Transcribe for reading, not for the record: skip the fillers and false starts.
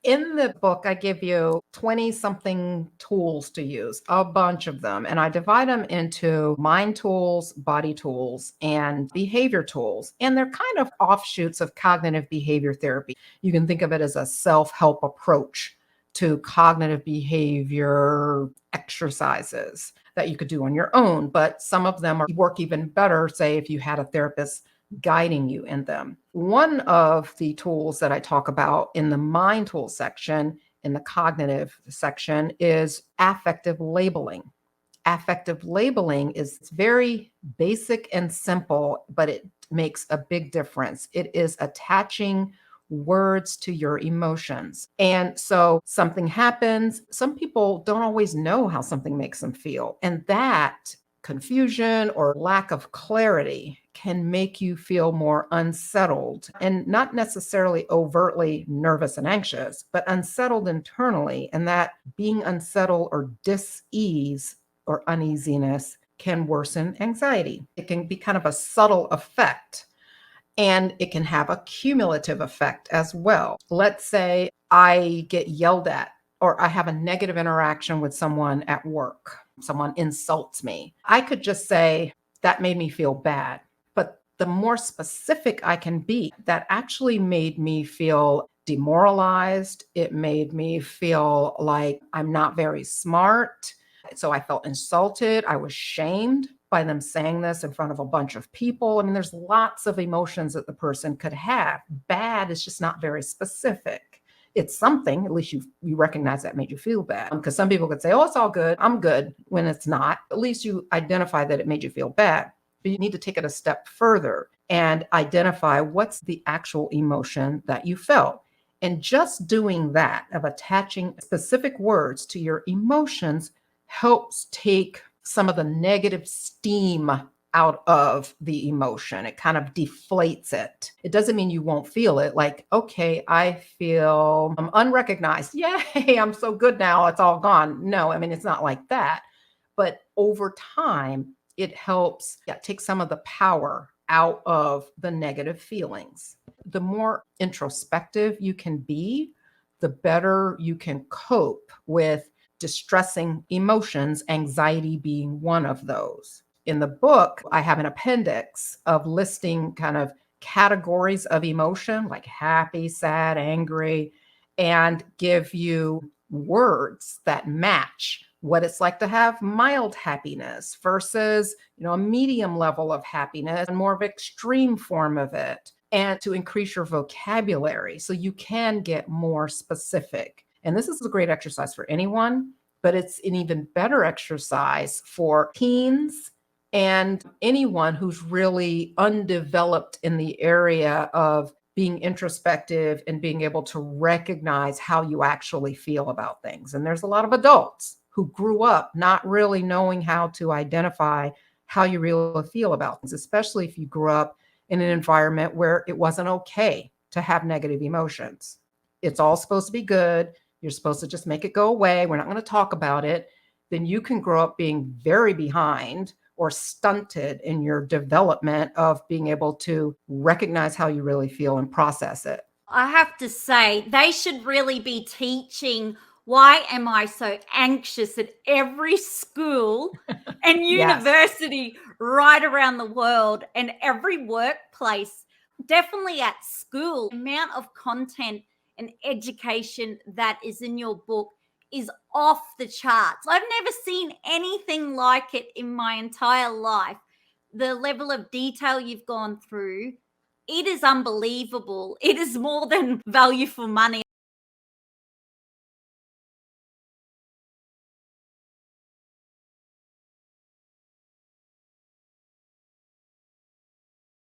In the book, I give you 20 something tools to use, a bunch of them. And I divide them into mind tools, body tools, and behavior tools. And they're kind of offshoots of cognitive behavior therapy. You can think of it as a self-help approach to cognitive behavior exercises that you could do on your own. But some of them work even better, say, if you had a therapist guiding you in them. One of the tools that I talk about in the mind tool section, in the cognitive section, is affective labeling. Affective labeling is very basic and simple, but it makes a big difference. It is attaching words to your emotions. And so something happens. Some people don't always know how something makes them feel. And that confusion or lack of clarity can make you feel more unsettled, and not necessarily overtly nervous and anxious, but unsettled internally. And that being unsettled or dis-ease or uneasiness can worsen anxiety. It can be kind of a subtle effect, and it can have a cumulative effect as well. Let's say I get yelled at, or I have a negative interaction with someone at work. Someone insults me. I could just say, that made me feel bad. But the more specific I can be, that actually made me feel demoralized. It made me feel like I'm not very smart. So I felt insulted. I was shamed by them saying this in front of a bunch of people. I mean, there's lots of emotions that the person could have. Bad is just not very specific. It's something, at least you recognize that made you feel bad. Because some people could say, oh, it's all good, I'm good, when it's not. At least you identify that it made you feel bad. But you need to take it a step further and identify what's the actual emotion that you felt. And just doing that, of attaching specific words to your emotions, helps take some of the negative steam out of the emotion. It kind of deflates it. It doesn't mean you won't feel it. Like, okay, I feel unrecognized. Yay, I'm so good now. It's all gone. No, I mean, it's not like that. But over time, it helps take some of the power out of the negative feelings. The more introspective you can be, the better you can cope with distressing emotions, anxiety being one of those. In the book, I have an appendix of listing kind of categories of emotion, like happy, sad, angry, and give you words that match what it's like to have mild happiness versus, a medium level of happiness and more of an extreme form of it, and to increase your vocabulary so you can get more specific. And this is a great exercise for anyone, but it's an even better exercise for teens and anyone who's really undeveloped in the area of being introspective and being able to recognize how you actually feel about things. And there's a lot of adults who grew up not really knowing how to identify how you really feel about things, especially if you grew up in an environment where it wasn't okay to have negative emotions. It's all supposed to be good. You're supposed to just make it go away. We're not going to talk about it. Then you can grow up being very behind or stunted in your development of being able to recognize how you really feel and process it. I have to say, they should really be teaching why am I so anxious at every school and university right around the world, and every workplace, definitely at school. The amount of content and education that is in your book is off the charts. I've never seen anything like it in my entire life. The level of detail you've gone through, it is unbelievable. It is more than value for money.